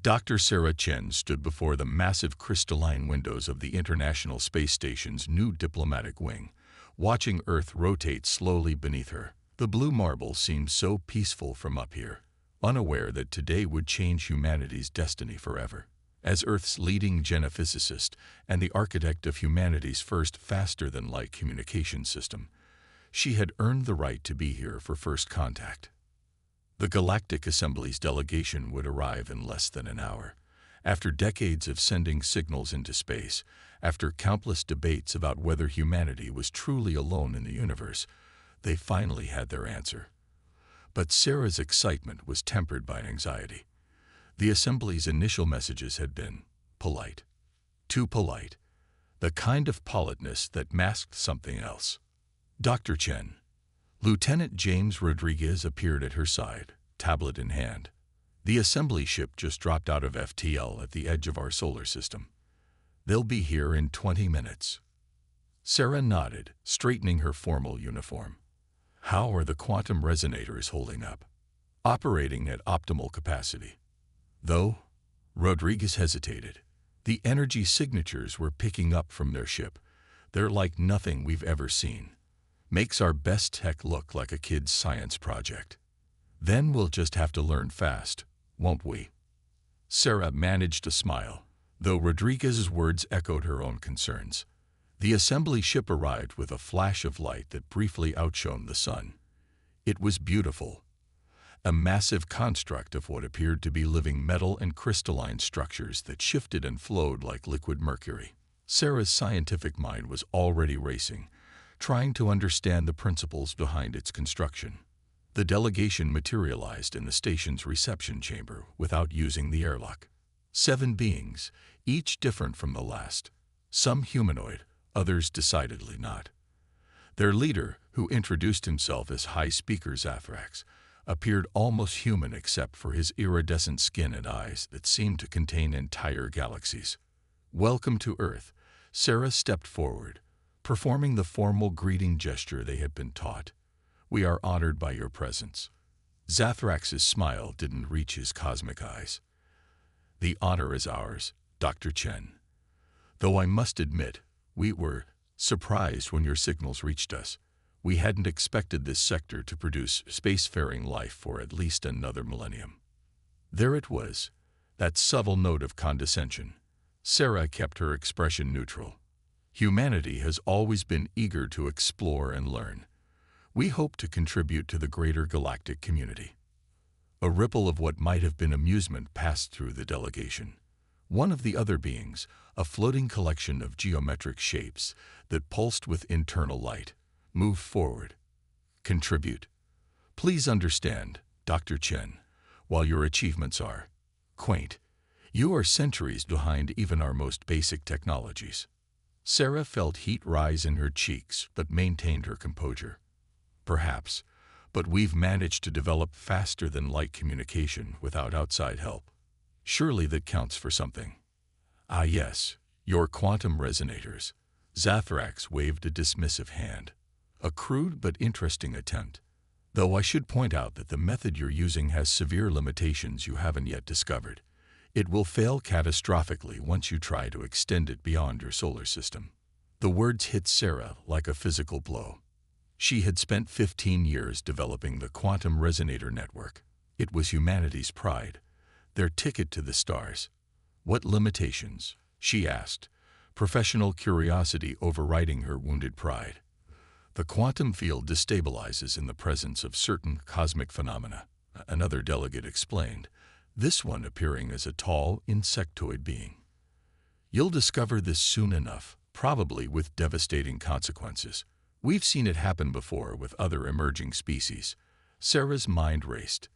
Dr. Sarah Chen stood before the massive crystalline windows of the International Space Station's new diplomatic wing, watching Earth rotate slowly beneath her. The blue marble seemed so peaceful from up here, unaware that today would change humanity's destiny forever. As Earth's leading geophysicist and the architect of humanity's first faster-than-light communication system, she had earned the right to be here for first contact. The Galactic Assembly's delegation would arrive in less than an hour. After decades of sending signals into space, after countless debates about whether humanity was truly alone in the universe, they finally had their answer. But Sarah's excitement was tempered by anxiety. The Assembly's initial messages had been polite. Too polite. The kind of politeness that masked something else. Dr. Chen. Lieutenant James Rodriguez appeared at her side, tablet in hand. The Assembly ship just dropped out of FTL at the edge of our solar system. They'll be here in 20 minutes. Sarah nodded, straightening her formal uniform. How are the quantum resonators holding up? Operating at optimal capacity. Though, Rodriguez hesitated. The energy signatures we're picking up from their ship, they're like nothing we've ever seen. Makes our best tech look like a kid's science project. Then we'll just have to learn fast, won't we? Sarah managed a smile, though Rodriguez's words echoed her own concerns. The Assembly ship arrived with a flash of light that briefly outshone the sun. It was beautiful. A massive construct of what appeared to be living metal and crystalline structures that shifted and flowed like liquid mercury. Sarah's scientific mind was already racing, trying to understand the principles behind its construction. The delegation materialized in the station's reception chamber without using the airlock. 7 beings, each different from the last. Some humanoid, others decidedly not. Their leader, who introduced himself as High Speaker Zathrax, appeared almost human except for his iridescent skin and eyes that seemed to contain entire galaxies. Welcome to Earth. Sarah stepped forward, performing the formal greeting gesture they had been taught. We are honored by your presence. Zathrax's smile didn't reach his cosmic eyes. The honor is ours, Dr. Chen. Though I must admit, we were surprised when your signals reached us. We hadn't expected this sector to produce spacefaring life for at least another millennium. There it was, that subtle note of condescension. Sarah kept her expression neutral. Humanity has always been eager to explore and learn. We hope to contribute to the greater galactic community. A ripple of what might have been amusement passed through the delegation. One of the other beings, a floating collection of geometric shapes that pulsed with internal light, moved forward. Contribute. Please understand, Dr. Chen, while your achievements are quaint, you are centuries behind even our most basic technologies. Sarah felt heat rise in her cheeks but maintained her composure. Perhaps, but we've managed to develop faster-than-light communication without outside help. Surely that counts for something. Ah yes, your quantum resonators. Zathrax waved a dismissive hand. A crude but interesting attempt. Though I should point out that the method you're using has severe limitations you haven't yet discovered. It will fail catastrophically once you try to extend it beyond your solar system. The words hit Sarah like a physical blow. She had spent 15 years developing the quantum resonator network. It was humanity's pride, their ticket to the stars. What limitations? She asked, professional curiosity overriding her wounded pride. The quantum field destabilizes in the presence of certain cosmic phenomena, another delegate explained, this one appearing as a tall, insectoid being. You'll discover this soon enough, probably with devastating consequences. We've seen it happen before with other emerging species. Sarah's mind raced.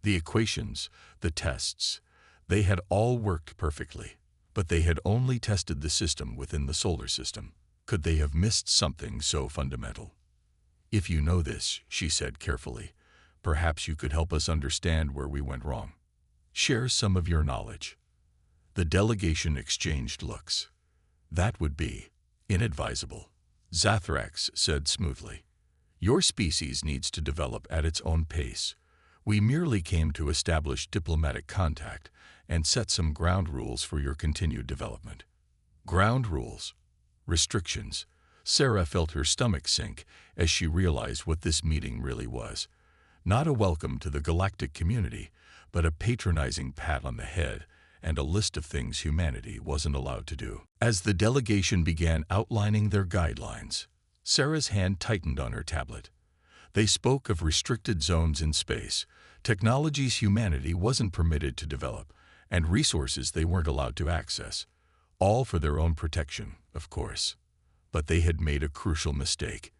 The equations, the tests, they had all worked perfectly, but they had only tested the system within the solar system. Could they have missed something so fundamental? If you know this, she said carefully, perhaps you could help us understand where we went wrong. Share some of your knowledge. The delegation exchanged looks. That would be inadvisable, Zathrax said smoothly. Your species needs to develop at its own pace. We merely came to establish diplomatic contact, and set some ground rules for your continued development. Ground rules. Restrictions. Sarah felt her stomach sink as she realized what this meeting really was. Not a welcome to the galactic community, but a patronizing pat on the head and a list of things humanity wasn't allowed to do. As the delegation began outlining their guidelines, Sarah's hand tightened on her tablet. They spoke of restricted zones in space, technologies humanity wasn't permitted to develop, and resources they weren't allowed to access. All for their own protection, of course. But they had made a crucial mistake.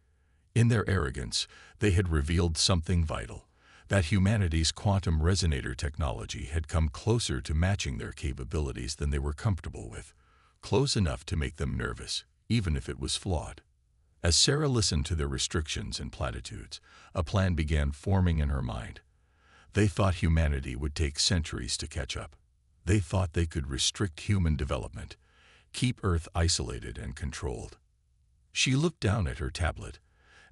In their arrogance, they had revealed something vital, that humanity's quantum resonator technology had come closer to matching their capabilities than they were comfortable with, close enough to make them nervous, even if it was flawed. As Sarah listened to their restrictions and platitudes, a plan began forming in her mind. They thought humanity would take centuries to catch up. They thought they could restrict human development, keep Earth isolated and controlled. She looked down at her tablet,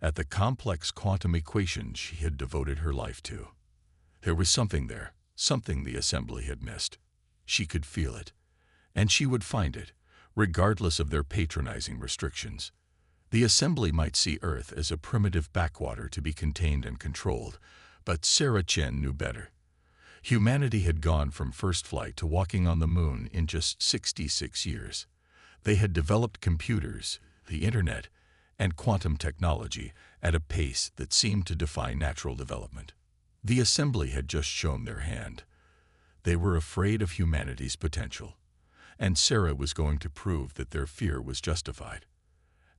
at the complex quantum equations she had devoted her life to. There was something there, something the assembly had missed. She could feel it, and she would find it, regardless of their patronizing restrictions. The assembly might see Earth as a primitive backwater to be contained and controlled, but Sarah Chen knew better. Humanity had gone from first flight to walking on the moon in just 66 years. They had developed computers, the internet, and quantum technology at a pace that seemed to defy natural development. The assembly had just shown their hand. They were afraid of humanity's potential, and Sarah was going to prove that their fear was justified.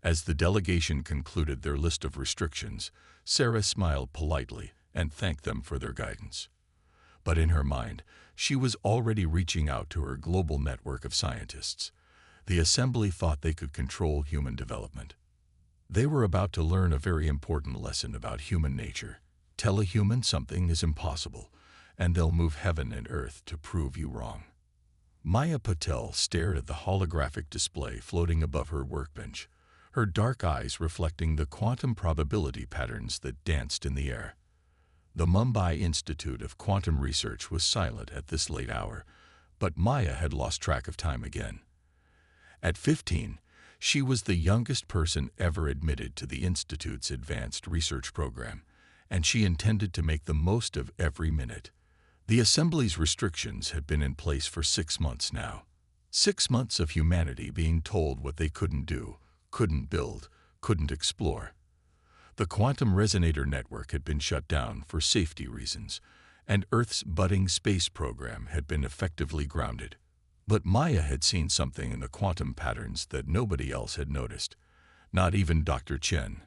As the delegation concluded their list of restrictions, Sarah smiled politely and thanked them for their guidance. But in her mind, she was already reaching out to her global network of scientists. The assembly thought they could control human development. They were about to learn a very important lesson about human nature. Tell a human something is impossible, and they'll move heaven and earth to prove you wrong. Maya Patel stared at the holographic display floating above her workbench, her dark eyes reflecting the quantum probability patterns that danced in the air. The Mumbai Institute of Quantum Research was silent at this late hour, but Maya had lost track of time again. At 15, she was the youngest person ever admitted to the Institute's advanced research program, and she intended to make the most of every minute. The Assembly's restrictions had been in place for 6 months now. 6 months of humanity being told what they couldn't do, couldn't build, couldn't explore. The quantum resonator network had been shut down for safety reasons, and Earth's budding space program had been effectively grounded. But Maya had seen something in the quantum patterns that nobody else had noticed. Not even Dr. Chen,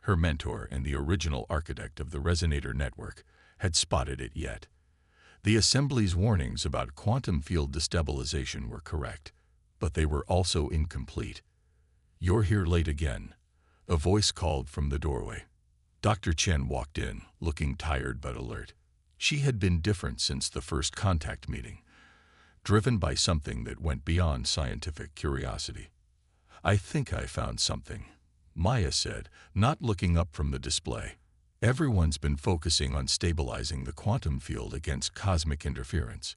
her mentor and the original architect of the resonator network, had spotted it yet. The Assembly's warnings about quantum field destabilization were correct, but they were also incomplete. "You're here late again," a voice called from the doorway. Dr. Chen walked in, looking tired but alert. She had been different since the first contact meeting, driven by something that went beyond scientific curiosity. "I think I found something," Maya said, not looking up from the display. "Everyone's been focusing on stabilizing the quantum field against cosmic interference.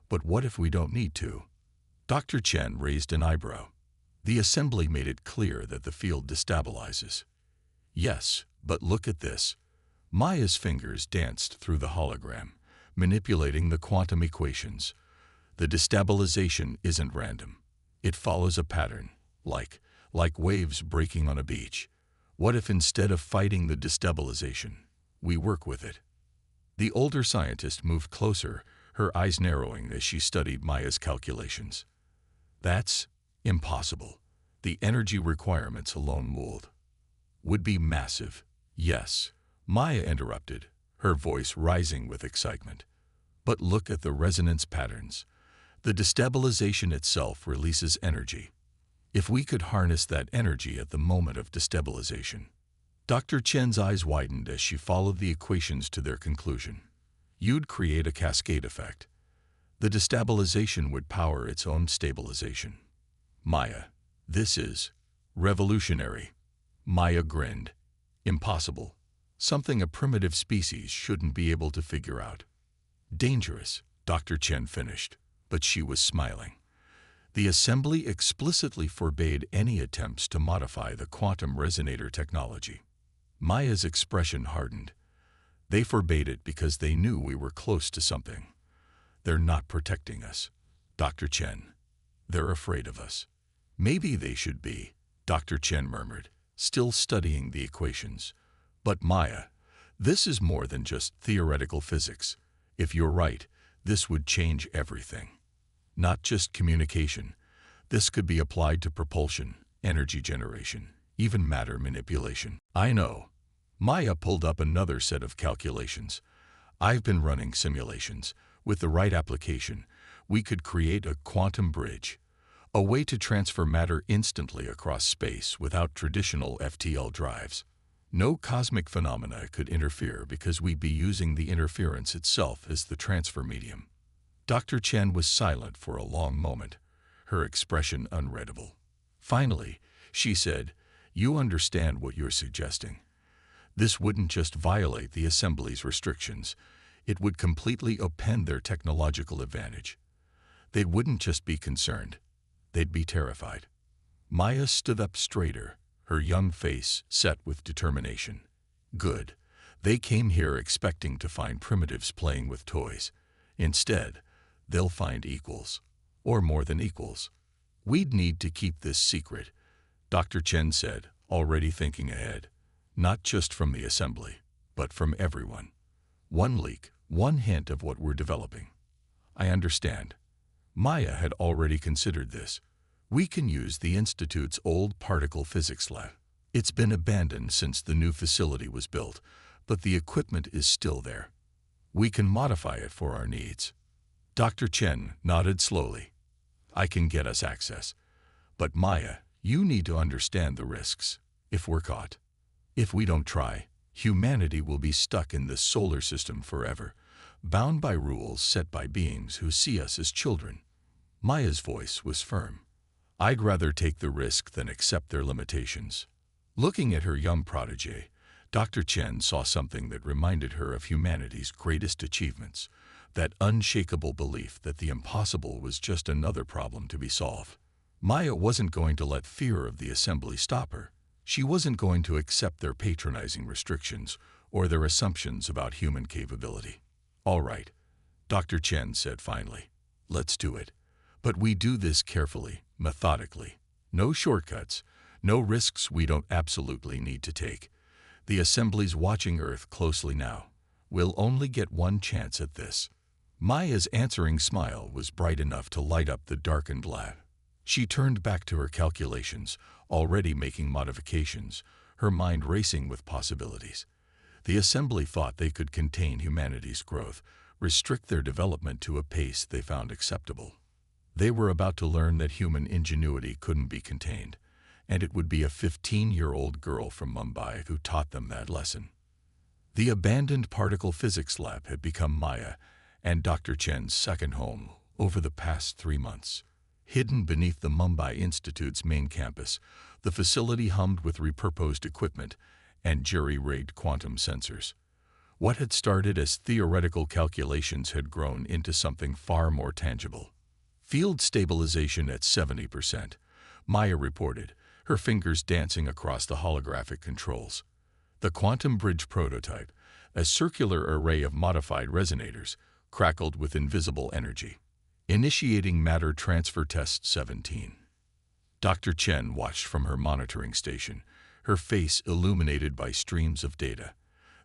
But what if we don't need to?" Dr. Chen raised an eyebrow. "The Assembly made it clear that the field destabilizes." "Yes, but look at this." Maya's fingers danced through the hologram, manipulating the quantum equations. "The destabilization isn't random. It follows a pattern, like waves breaking on a beach. What if instead of fighting the destabilization, we work with it?" The older scientist moved closer, her eyes narrowing as she studied Maya's calculations. "That's impossible. The energy requirements alone would be massive." "Yes," Maya interrupted, her voice rising with excitement. "But look at the resonance patterns. The destabilization itself releases energy. If we could harness that energy at the moment of destabilization." Dr. Chen's eyes widened as she followed the equations to their conclusion. "You'd create a cascade effect. The destabilization would power its own stabilization." "Maya, this is revolutionary." Maya grinned. "Impossible. Something a primitive species shouldn't be able to figure out." "Dangerous," Dr. Chen finished. but she was smiling. The assembly explicitly forbade any attempts to modify the quantum resonator technology. Maya's expression hardened. They forbade it because they knew we were close to something. They're not protecting us, Dr. Chen. They're afraid of us. Maybe they should be, Dr. Chen murmured, still studying the equations. But Maya, this is more than just theoretical physics. If you're right, this would change everything. Not just communication. This could be applied to propulsion, energy generation, even matter manipulation. I know. Maya pulled up another set of calculations. I've been running simulations. With the right application, we could create a quantum bridge, a way to transfer matter instantly across space without traditional FTL drives. No cosmic phenomena could interfere because we'd be using the interference itself as the transfer medium. Dr. Chen was silent for a long moment, her expression unreadable. Finally, she said, "You understand what you're suggesting. This wouldn't just violate the assembly's restrictions. It would completely upend their technological advantage. They wouldn't just be concerned. They'd be terrified." Maya stood up straighter, her young face set with determination. "Good. They came here expecting to find primitives playing with toys. Instead, they'll find equals, or more than equals. We'd need to keep this secret," Dr. Chen said, already thinking ahead. "Not just from the assembly, but from everyone. One leak, one hint of what we're developing." "I understand." Maya had already considered this. "We can use the Institute's old particle physics lab. It's been abandoned since the new facility was built, but the equipment is still there. We can modify it for our needs." Dr. Chen nodded slowly. "I can get us access. But Maya, you need to understand the risks. If we're caught, if we don't try, humanity will be stuck in this solar system forever, bound by rules set by beings who see us as children." Maya's voice was firm. "I'd rather take the risk than accept their limitations." Looking at her young prodigy, Dr. Chen saw something that reminded her of humanity's greatest achievements, that unshakable belief that the impossible was just another problem to be solved. Maya wasn't going to let fear of the assembly stop her. She wasn't going to accept their patronizing restrictions or their assumptions about human capability. "All right," Dr. Chen said finally. "Let's do it. But we do this carefully, methodically. No shortcuts, no risks we don't absolutely need to take. The assembly's watching Earth closely now. We'll only get one chance at this." Maya's answering smile was bright enough to light up the darkened lab. She turned back to her calculations, already making modifications, her mind racing with possibilities. The assembly thought they could contain humanity's growth, restrict their development to a pace they found acceptable. They were about to learn that human ingenuity couldn't be contained, and it would be a 15-year-old girl from Mumbai who taught them that lesson. The abandoned particle physics lab had become Maya and Dr. Chen's second home over the past 3 months. Hidden beneath the Mumbai Institute's main campus, the facility hummed with repurposed equipment and jury-rigged quantum sensors. What had started as theoretical calculations had grown into something far more tangible. "Field stabilization at 70%, Maya reported, her fingers dancing across the holographic controls. The quantum bridge prototype, a circular array of modified resonators, crackled with invisible energy. "Initiating matter transfer test 17. Dr. Chen watched from her monitoring station, her face illuminated by streams of data.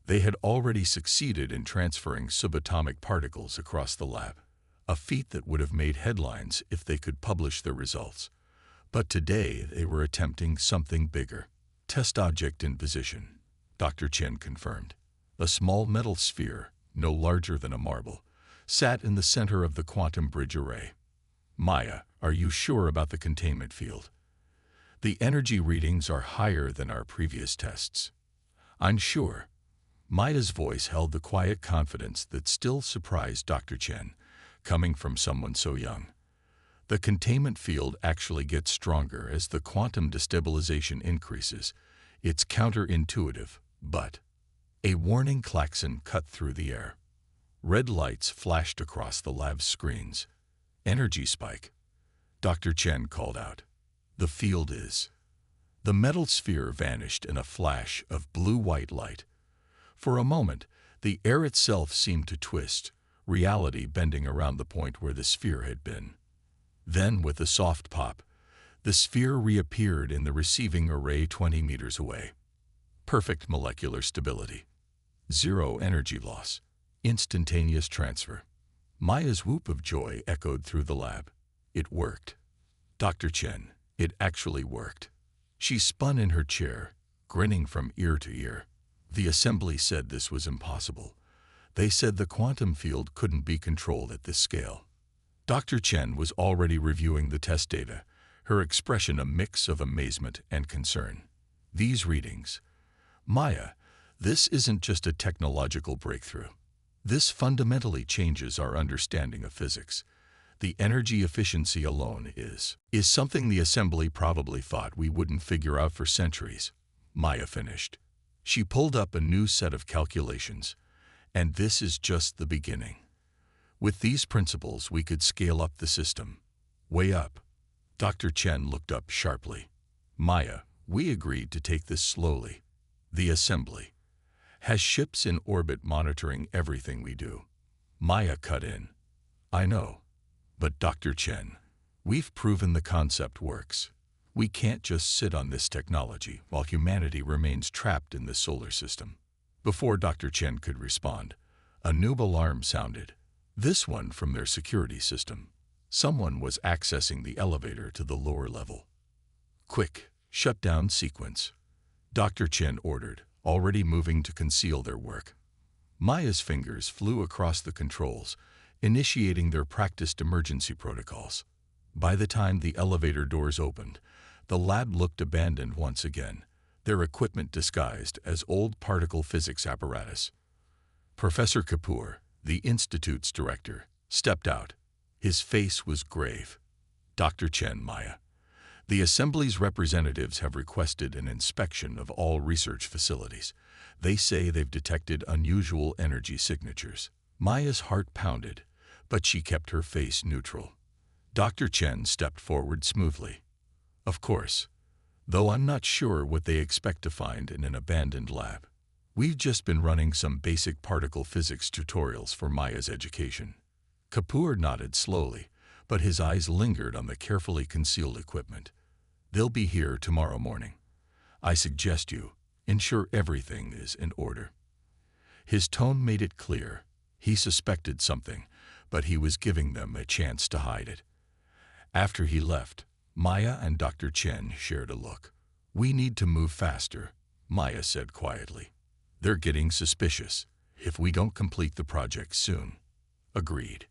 They had already succeeded in transferring subatomic particles across the lab, a feat that would have made headlines if they could publish their results. But today they were attempting something bigger. "Test object in position," Dr. Chen confirmed. A small metal sphere, no larger than a marble, sat in the center of the quantum bridge array. "Maya, are you sure about the containment field? The energy readings are higher than our previous tests." "I'm sure." Maya's voice held the quiet confidence that still surprised Dr. Chen, coming from someone so young. "The containment field actually gets stronger as the quantum destabilization increases. It's counterintuitive, but..." A warning klaxon cut through the air. Red lights flashed across the lab's screens. Energy spike, Dr. Chen called out. The field is. The metal sphere vanished in a flash of blue-white light. For a moment, the air itself seemed to twist, reality bending around the point where the sphere had been. Then, with a soft pop, the sphere reappeared in the receiving array 20 meters away. Perfect molecular stability. Zero energy loss. Instantaneous transfer. Maya's whoop of joy echoed through the lab. It worked. Dr. Chen, it actually worked. She spun in her chair, grinning from ear to ear. The assembly said this was impossible. They said the quantum field couldn't be controlled at this scale. Dr. Chen was already reviewing the test data, her expression a mix of amazement and concern. These readings. Maya, this isn't just a technological breakthrough. This fundamentally changes our understanding of physics. The energy efficiency alone is something the assembly probably thought we wouldn't figure out for centuries. Maya finished. She pulled up a new set of calculations, and this is just the beginning. With these principles, we could scale up the system. Way up. Dr. Chen looked up sharply. Maya, we agreed to take this slowly. The assembly has ships in orbit monitoring everything we do. Maya cut in. I know. But Dr. Chen, we've proven the concept works. We can't just sit on this technology while humanity remains trapped in this solar system. Before Dr. Chen could respond, a new alarm sounded. This one from their security system. Someone was accessing the elevator to the lower level. Quick, shutdown sequence. Dr. Chen ordered, already moving to conceal their work. Maya's fingers flew across the controls, initiating their practiced emergency protocols. By the time the elevator doors opened, the lab looked abandoned once again, their equipment disguised as old particle physics apparatus. Professor Kapoor, the institute's director, stepped out. His face was grave. Dr. Chen, Maya, the assembly's representatives have requested an inspection of all research facilities. They say they've detected unusual energy signatures. Maya's heart pounded, but she kept her face neutral. Dr. Chen stepped forward smoothly. Of course, though I'm not sure what they expect to find in an abandoned lab. We've just been running some basic particle physics tutorials for Maya's education. Kapoor nodded slowly, but his eyes lingered on the carefully concealed equipment. They'll be here tomorrow morning. I suggest you ensure everything is in order. His tone made it clear. He suspected something, but he was giving them a chance to hide it. After he left, Maya and Dr. Chen shared a look. We need to move faster, Maya said quietly. They're getting suspicious if we don't complete the project soon. Agreed.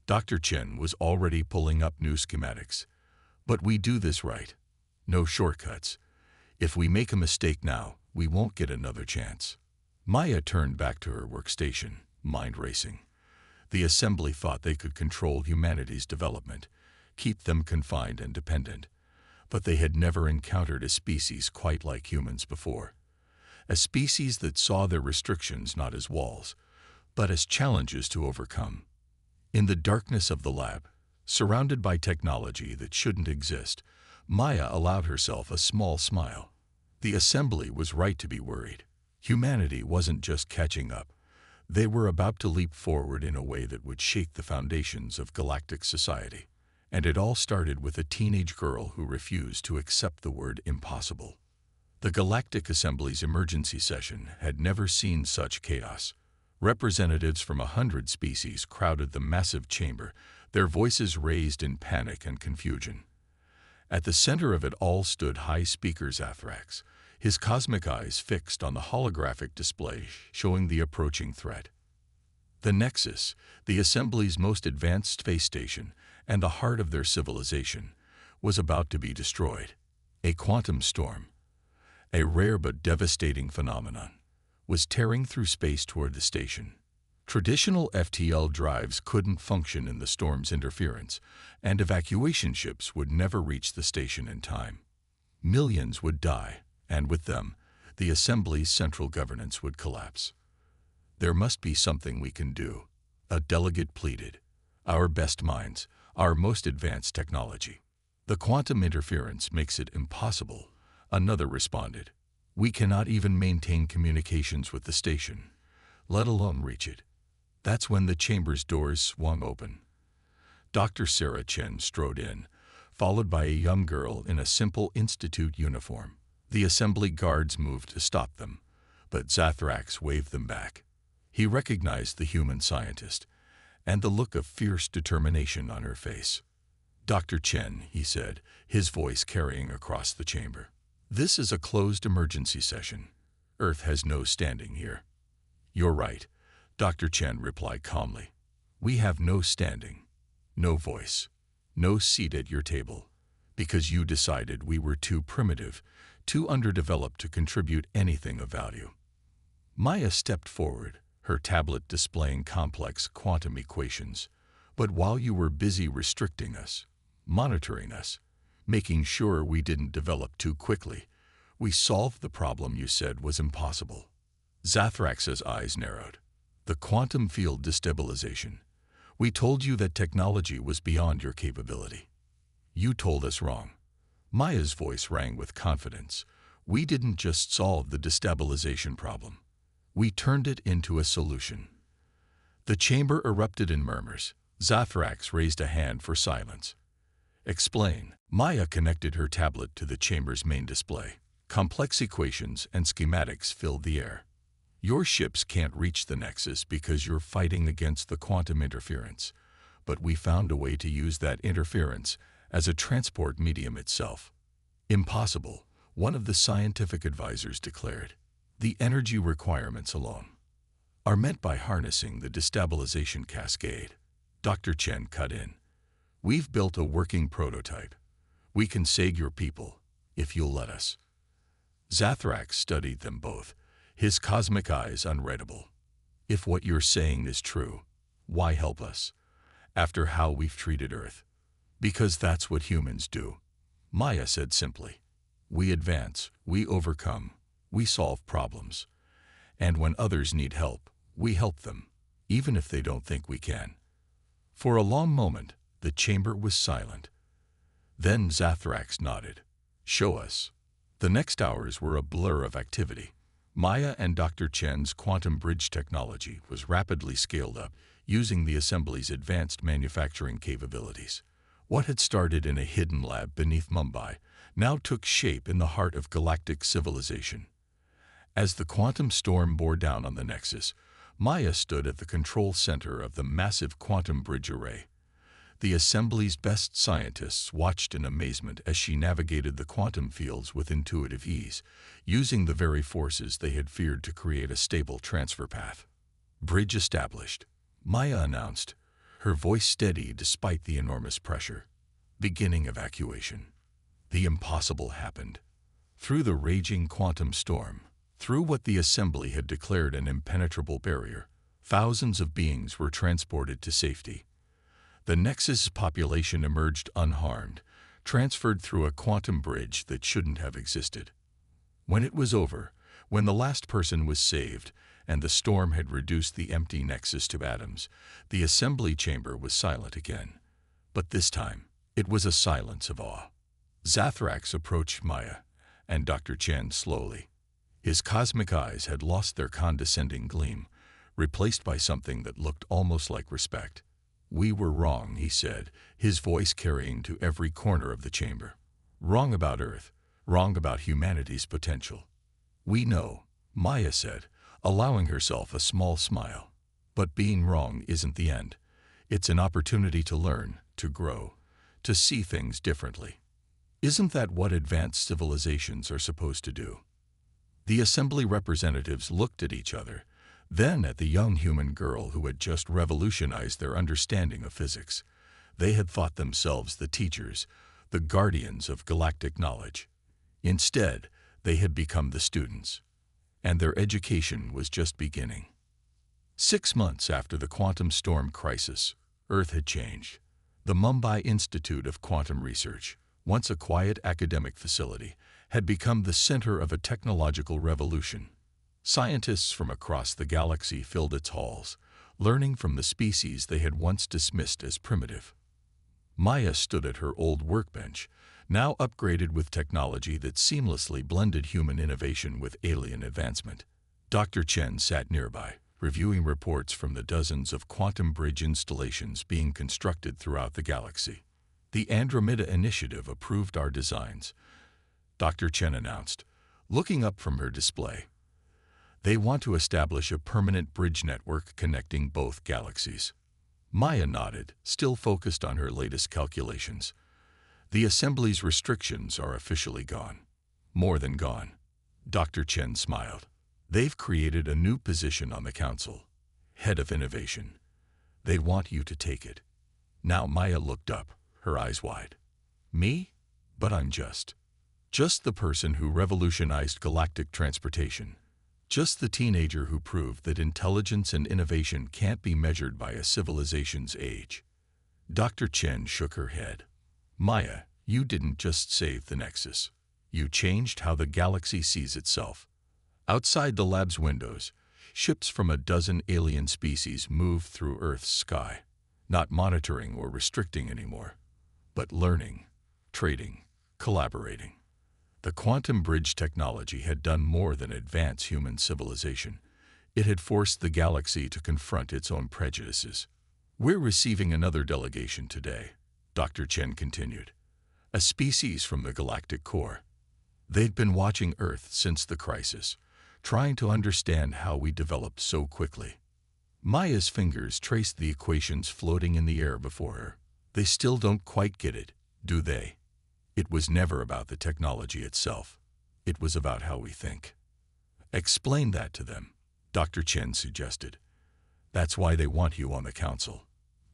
Dr. Chen was already pulling up new schematics. But we do this right. No shortcuts. If we make a mistake now, we won't get another chance. Maya turned back to her workstation, mind racing. The assembly thought they could control humanity's development, keep them confined and dependent. But they had never encountered a species quite like humans before. A species that saw their restrictions not as walls, but as challenges to overcome. In the darkness of the lab, surrounded by technology that shouldn't exist, Maya allowed herself a small smile. The assembly was right to be worried. Humanity wasn't just catching up. They were about to leap forward in a way that would shake the foundations of galactic society. And it all started with a teenage girl who refused to accept the word impossible. The Galactic Assembly's emergency session had never seen such chaos. Representatives from 100 species crowded the massive chamber, their voices raised in panic and confusion. At the center of it all stood High Speaker Zathrax, his cosmic eyes fixed on the holographic display showing the approaching threat. The Nexus, the Assembly's most advanced space station and the heart of their civilization, was about to be destroyed. A quantum storm, a rare but devastating phenomenon, was tearing through space toward the station. Traditional FTL drives couldn't function in the storm's interference, and evacuation ships would never reach the station in time. Millions would die, and with them, the Assembly's central governance would collapse. There must be something we can do, a delegate pleaded. Our best minds, our most advanced technology. The quantum interference makes it impossible, another responded. We cannot even maintain communications with the station, let alone reach it. That's when the chamber's doors swung open. Dr. Sarah Chen strode in, followed by a young girl in a simple institute uniform. The assembly guards moved to stop them, but Zathrax waved them back. He recognized the human scientist, and the look of fierce determination on her face. Dr. Chen, he said, his voice carrying across the chamber. This is a closed emergency session. Earth has no standing here. You're right, Dr. Chen replied calmly. We have no standing, no voice, no seat at your table, because you decided we were too primitive, too underdeveloped to contribute anything of value. Maya stepped forward, her tablet displaying complex quantum equations. But while you were busy restricting us, monitoring us, making sure we didn't develop too quickly, we solved the problem you said was impossible. Zathrax's eyes narrowed. The quantum field destabilization. We told you that technology was beyond your capability. You told us wrong. Maya's voice rang with confidence. We didn't just solve the destabilization problem. We turned it into a solution. The chamber erupted in murmurs. Zathrax raised a hand for silence. Explain. Maya connected her tablet to the chamber's main display. Complex equations and schematics filled the air. Your ships can't reach the Nexus because you're fighting against the quantum interference, but we found a way to use that interference as a transport medium itself. Impossible, one of the scientific advisors declared. The energy requirements alone are met by harnessing the destabilization cascade. Dr. Chen cut in. We've built a working prototype. We can save your people, if you'll let us. Zathrax studied them both, his cosmic eyes unreadable. If what you're saying is true, why help us, after how we've treated Earth? Because that's what humans do. Maya said simply. We advance, we overcome, we solve problems. And when others need help, we help them, even if they don't think we can. For a long moment, the chamber was silent. Then Zathrax nodded. Show us. The next hours were a blur of activity. Maya and Dr. Chen's quantum bridge technology was rapidly scaled up, using the assembly's advanced manufacturing capabilities. What had started in a hidden lab beneath Mumbai now took shape in the heart of galactic civilization. As the quantum storm bore down on the Nexus, Maya stood at the control center of the massive quantum bridge array. The assembly's best scientists watched in amazement as she navigated the quantum fields with intuitive ease, using the very forces they had feared to create a stable transfer path. Bridge established, Maya announced, her voice steady despite the enormous pressure. Beginning evacuation. The impossible happened. Through the raging quantum storm, through what the assembly had declared an impenetrable barrier, thousands of beings were transported to safety. The Nexus population emerged unharmed, transferred through a quantum bridge that shouldn't have existed. When it was over, when the last person was saved, and the storm had reduced the empty Nexus to atoms, the assembly chamber was silent again. But this time, it was a silence of awe. Zathrax approached Maya and Dr. Chen slowly. His cosmic eyes had lost their condescending gleam, replaced by something that looked almost like respect. We were wrong, he said, his voice carrying to every corner of the chamber. Wrong about Earth, wrong about humanity's potential. We know, Maya said, allowing herself a small smile. But being wrong isn't the end. It's an opportunity to learn, to grow, to see things differently. Isn't that what advanced civilizations are supposed to do? The assembly representatives looked at each other, then at the young human girl who had just revolutionized their understanding of physics. They had thought themselves the teachers, the guardians of galactic knowledge. Instead, they had become the students, and their education was just beginning. 6 months after the quantum storm crisis, Earth had changed. The Mumbai Institute of Quantum Research, once a quiet academic facility, had become the center of a technological revolution. Scientists from across the galaxy filled its halls, learning from the species they had once dismissed as primitive. Maya stood at her old workbench, now upgraded with technology that seamlessly blended human innovation with alien advancement. Dr. Chen sat nearby, reviewing reports from the dozens of quantum bridge installations being constructed throughout the galaxy. The Andromeda Initiative approved our designs, Dr. Chen announced, looking up from her display. They want to establish a permanent bridge network connecting both galaxies. Maya nodded, still focused on her latest calculations. The Assembly's restrictions are officially gone. More than gone. Dr. Chen smiled. They've created a new position on the Council, Head of Innovation. They want you to take it. Now Maya looked up, her eyes wide. Me? But I'm just the person who revolutionized galactic transportation. Just the teenager who proved that intelligence and innovation can't be measured by a civilization's age. Dr. Chen shook her head. Maya, you didn't just save the Nexus. You changed how the galaxy sees itself. Outside the lab's windows, ships from a dozen alien species moved through Earth's sky, not monitoring or restricting anymore, but learning, trading, collaborating. The quantum bridge technology had done more than advance human civilization. It had forced the galaxy to confront its own prejudices. We're receiving another delegation today, Dr. Chen continued. A species from the galactic core. They'd been watching Earth since the crisis, trying to understand how we developed so quickly. Maya's fingers traced the equations floating in the air before her. They still don't quite get it, do they? It was never about the technology itself. It was about how we think. Explain that to them, Dr. Chen suggested. That's why they want you on the Council.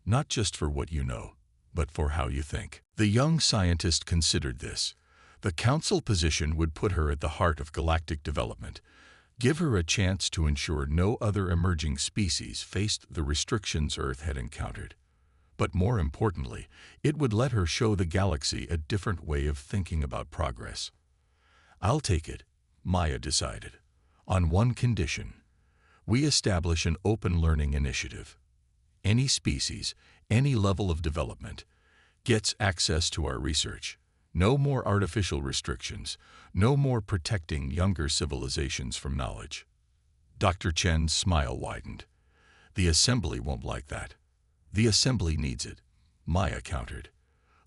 Not just for what you know, but for how you think. The young scientist considered this. The Council position would put her at the heart of galactic development, give her a chance to ensure no other emerging species faced the restrictions Earth had encountered. But more importantly, it would let her show the galaxy a different way of thinking about progress. I'll take it, Maya decided, on one condition. We establish an open learning initiative. Any species, any level of development, gets access to our research. No more artificial restrictions, no more protecting younger civilizations from knowledge. Dr. Chen's smile widened. The Assembly won't like that. The Assembly needs it, Maya countered.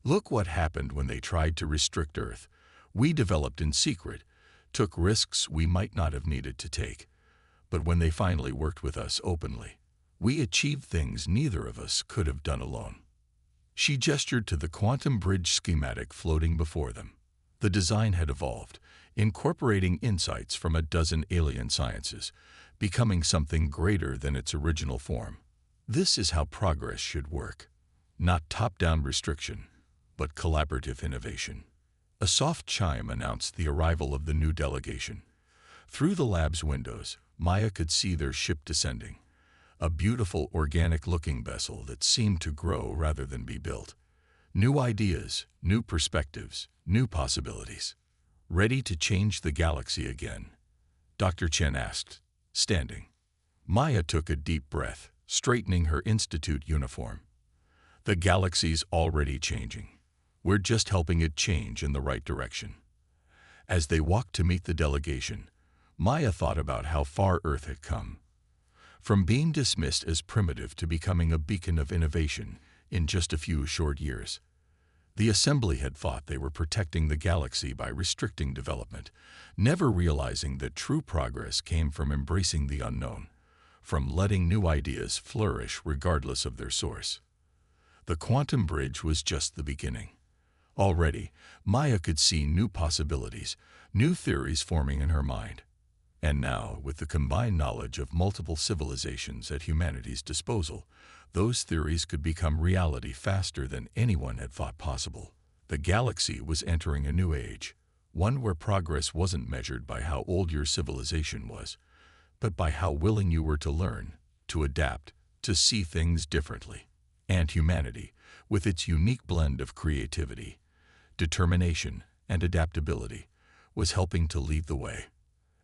Look what happened when they tried to restrict Earth. We developed in secret, took risks we might not have needed to take. But when they finally worked with us openly, we achieved things neither of us could have done alone. She gestured to the quantum bridge schematic floating before them. The design had evolved, incorporating insights from a dozen alien sciences, becoming something greater than its original form. This is how progress should work. Not top-down restriction, but collaborative innovation. A soft chime announced the arrival of the new delegation. Through the lab's windows, Maya could see their ship descending. A beautiful organic-looking vessel that seemed to grow rather than be built. New ideas, new perspectives, new possibilities. Ready to change the galaxy again? Dr. Chen asked, standing. Maya took a deep breath, straightening her institute uniform. The galaxy's already changing. We're just helping it change in the right direction. As they walked to meet the delegation, Maya thought about how far Earth had come. From being dismissed as primitive to becoming a beacon of innovation in just a few short years. The Assembly had thought they were protecting the galaxy by restricting development, never realizing that true progress came from embracing the unknown, from letting new ideas flourish regardless of their source. The quantum bridge was just the beginning. Already, Maya could see new possibilities, new theories forming in her mind. And now, with the combined knowledge of multiple civilizations at humanity's disposal, those theories could become reality faster than anyone had thought possible. The galaxy was entering a new age, one where progress wasn't measured by how old your civilization was, but by how willing you were to learn, to adapt, to see things differently. And humanity, with its unique blend of creativity, determination, and adaptability, was helping to lead the way.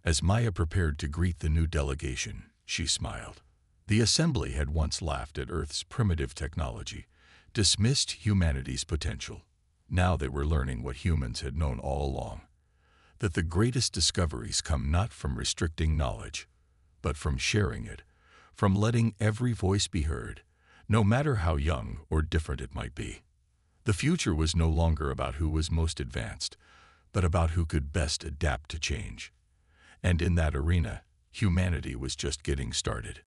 As Maya prepared to greet the new delegation, she smiled. The Assembly had once laughed at Earth's primitive technology, dismissed humanity's potential. Now they were learning what humans had known all along, that the greatest discoveries come not from restricting knowledge, but from sharing it, from letting every voice be heard, no matter how young or different it might be. The future was no longer about who was most advanced, but about who could best adapt to change. And in that arena, humanity was just getting started.